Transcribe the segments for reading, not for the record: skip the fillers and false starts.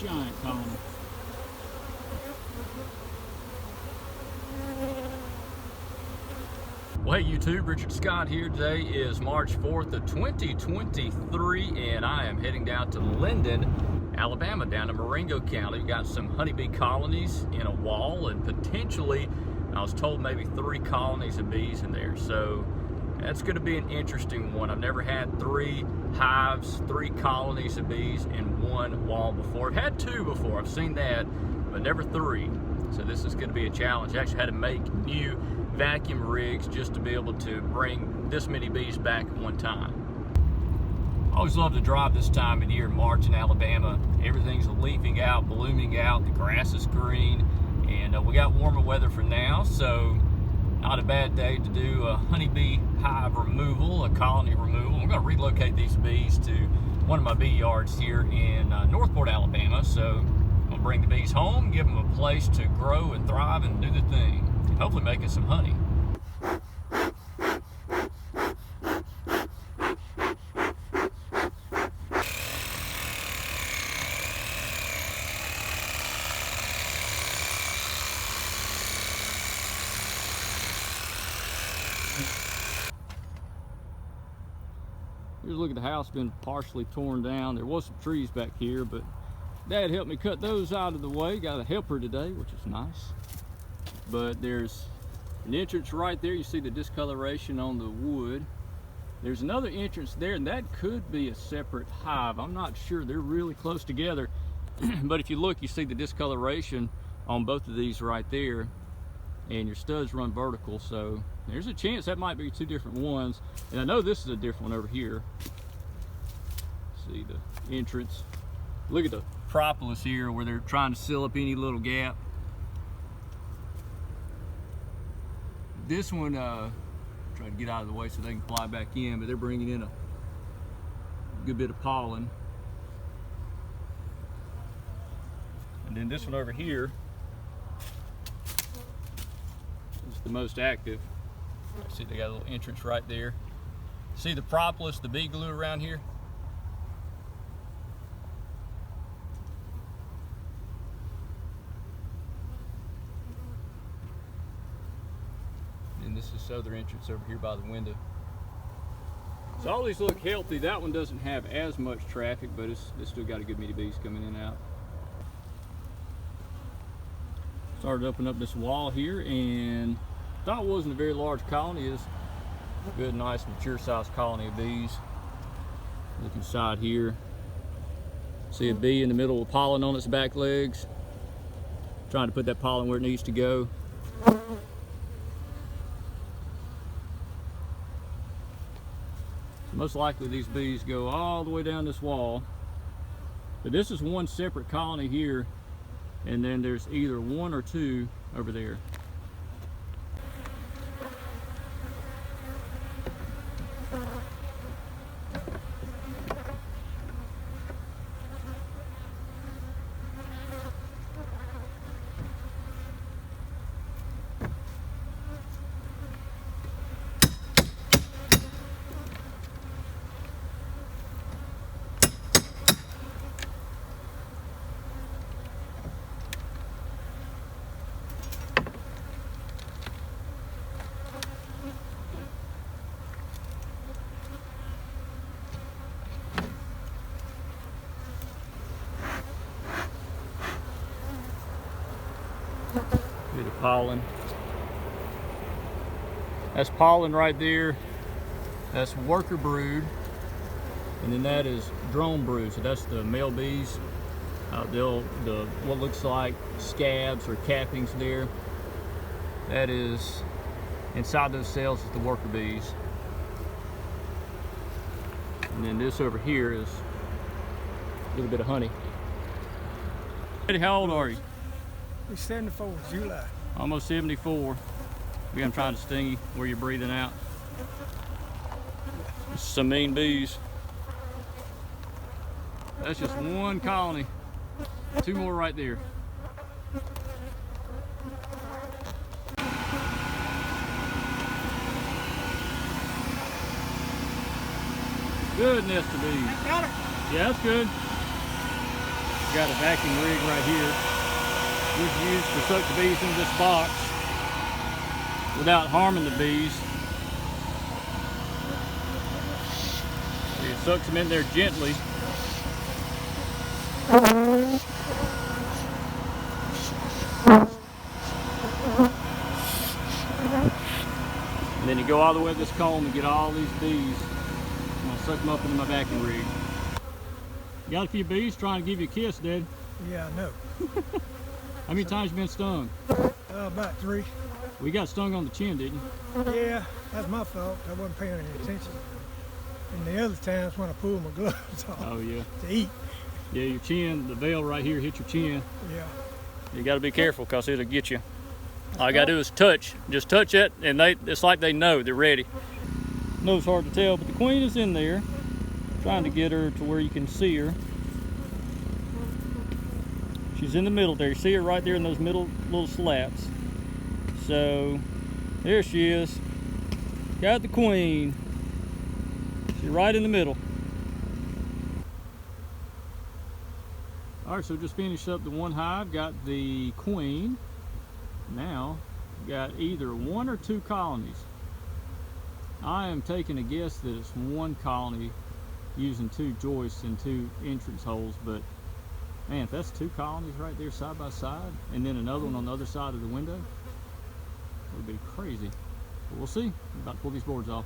giant colony. Well, hey YouTube, Richard Scott here. Today is March 4th of 2023, and I am heading down to Linden, Alabama, down to Marengo County. We've got some honeybee colonies in a wall, and potentially, I was told, maybe 3 colonies of bees in there. So that's going to be an interesting one. I've never had 3 hives, 3 colonies of bees in one wall before. I've had 2 before, I've seen that, but never 3. So this is going to be a challenge. I actually had to make new vacuum rigs just to be able to bring this many bees back at one time. I always love to drive this time of year in March in Alabama. Everything's leafing out, blooming out, the grass is green, and we got warmer weather for now, so not a bad day to do a honeybee hive removal, a colony removal. We're going to relocate these bees to one of my bee yards here in Northport, Alabama. So I'm going to bring the bees home, give them a place to grow and thrive and do the thing. Hopefully making some honey. Here's a look at the house, been partially torn down. There was some trees back here, but Dad helped me cut those out of the way. Got a helper today, which is nice. But there's an entrance right there. You see the discoloration on the wood. There's another entrance there, and that could be a separate hive. I'm not sure. They're really close together. But if you look, you see the discoloration on both of these right there, and your studs run vertical. So there's a chance that might be 2 different ones. And I know this is a different one over here. See the entrance. Look at the propolis here where they're trying to seal up any little gap. This one, try to get out of the way so they can fly back in, but they're bringing in a good bit of pollen. And then this one over here is the most active. See, they got a little entrance right there. See the propolis, the bee glue around here? And this is the other entrance over here by the window. So all these look healthy. That one doesn't have as much traffic, but it's still got a good many bees coming in and out. Started opening up this wall here, and thought it wasn't a very large colony. It's a good, nice, mature sized colony of bees. Look inside here. See a bee in the middle with pollen on its back legs. Trying to put that pollen where it needs to go. Most likely these bees go all the way down this wall. But this is one separate colony here, and then there's either 1 or 2 over there. Bit of pollen. That's pollen right there. That's worker brood, and then that is drone brood. So that's the male bees. What looks like scabs or cappings there. That is inside those cells is the worker bees. And then this over here is a little bit of honey. Eddie, how old are you? We're 74, July. Almost 74. I'm trying to sting you where you're breathing out. Some mean bees. That's just one colony. 2 more right there. Good nest of bees. Got her. Yeah, that's good. got a vacuum rig right here, which is used to suck the bees into this box without harming the bees. It sucks them in there gently. And then you go all the way with this comb and get all these bees. I'm gonna suck them up into my vacuum rig. You got a few bees trying to give you a kiss, Dad. Yeah, I know. How many times you been stung? About 3. We got stung on the chin, didn't you? Yeah, that's my fault. I wasn't paying any attention. And the other times when I pulled my gloves off Oh yeah. to eat. Yeah, your chin, the veil right here hit your chin. Yeah. You got to be careful because it'll get you. All you got to do is touch. Just touch it, and it's like they know they're ready. I know it's hard to tell, but the queen is in there. Trying to get her to where you can see her. She's in the middle there. You see her right there in those middle little slats. So there she is. Got the queen. She's right in the middle. All right, so just finished up the one hive. Got the queen. Now got either 1 or 2 colonies. I am taking a guess that it's 1 colony using 2 joists and 2 entrance holes, but man, if that's 2 colonies right there side by side and then another one on the other side of the window, it would be crazy. But we'll see. I'm about to pull these boards off.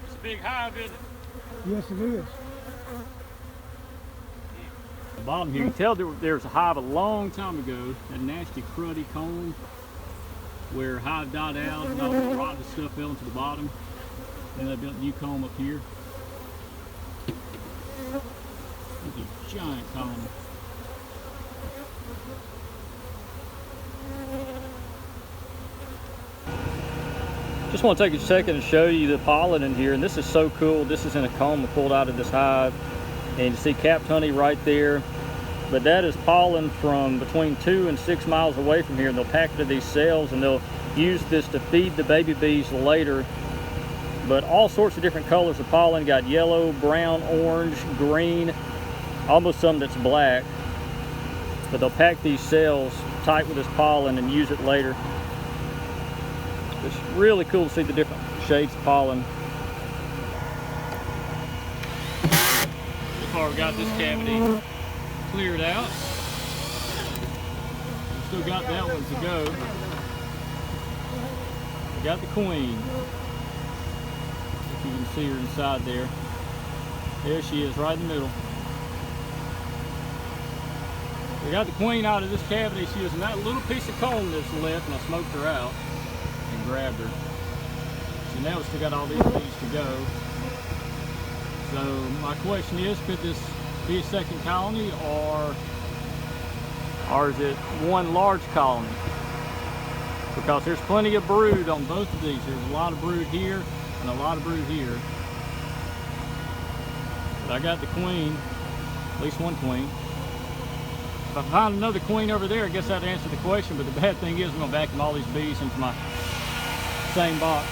It's a big hive, isn't it? Yes, it is. The bottom here, you can tell there was a hive a long time ago, that nasty cruddy comb where hive died out and all the rotten stuff fell into the bottom. And they built a new comb up here. It's a giant comb. Just want to take a second and show you the pollen in here, and this is so cool. This is in a comb pulled out of this hive, and you see capped honey right there. But that is pollen from between 2 and 6 miles away from here, and they'll pack it to these cells, and they'll use this to feed the baby bees later. But all sorts of different colors of pollen. Got yellow, brown, orange, green, almost some that's black. But they'll pack these cells tight with this pollen and use it later. It's really cool to see the different shades of pollen. So far we've got this cavity cleared out. We've still got that one to go. We got the queen. If you can see her inside there. There she is, right in the middle. We got the queen out of this cavity. She was in that little piece of comb that's left, and I smoked her out and grabbed her. So now we still got all these bees to go. So my question is, could this be a second colony, or is it one large colony? Because there's plenty of brood on both of these. There's a lot of brood here and a lot of brood here. But I got the queen, at least one queen. If I find another queen over there, I guess that'd answer the question, but the bad thing is I'm gonna vacuum all these bees into my same box.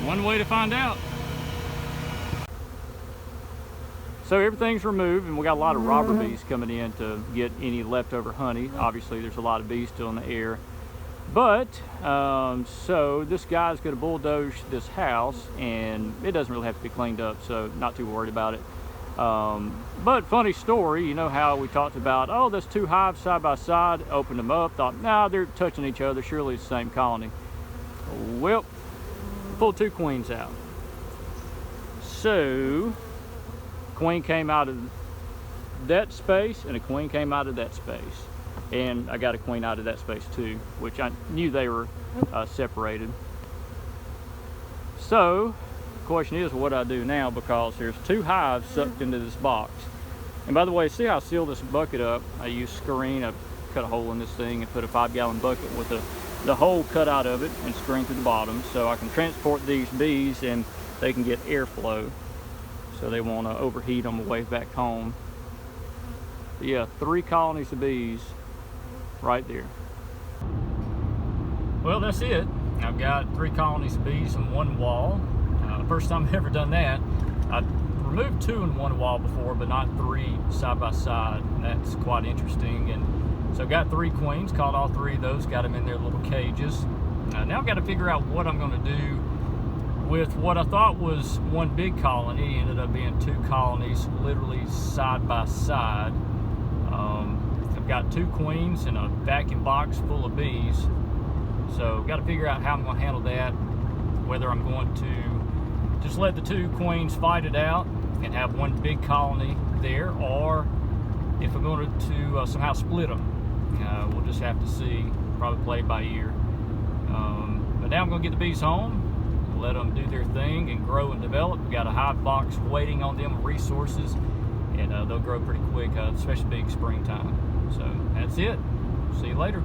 One way to find out. So everything's removed, and we got a lot of robber bees coming in to get any leftover honey. Obviously there's a lot of bees still in the air. But, so this guy's gonna bulldoze this house, and it doesn't really have to be cleaned up, so not too worried about it. But funny story, you know how we talked about, oh, there's 2 hives side by side, opened them up, thought, nah, they're touching each other, surely it's the same colony. Well, pulled 2 queens out. So, queen came out of that space, and a queen came out of that space. And I got a queen out of that space too, which I knew they were separated. So, the question is, what do I do now? Because there's 2 hives sucked into this box. And by the way, see how I sealed this bucket up? I used screen, I cut a hole in this thing and put a 5-gallon bucket with a the hole cut out of it and string through the bottom, so I can transport these bees and they can get airflow, so they won't overheat on the way back home. But yeah, 3 colonies of bees right there. Well, that's it. I've got 3 colonies of bees in one wall. First time I've ever done that. I've removed 2 in one wall before, but not 3 side by side. That's quite interesting. And so I've got 3 queens, caught all 3 of those, got them in their little cages. Now I've got to figure out what I'm going to do with what I thought was one big colony. Ended up being 2 colonies, literally side by side. I've got 2 queens and a vacuum box full of bees. So got to figure out how I'm going to handle that, whether I'm going to just let the 2 queens fight it out and have one big colony there, or if I'm going to somehow split them. We'll just have to see, probably play it by ear. But now I'm going to get the bees home, let them do their thing and grow and develop. We've got a hive box waiting on them, resources, and they'll grow pretty quick, especially being springtime. So that's it. See you later.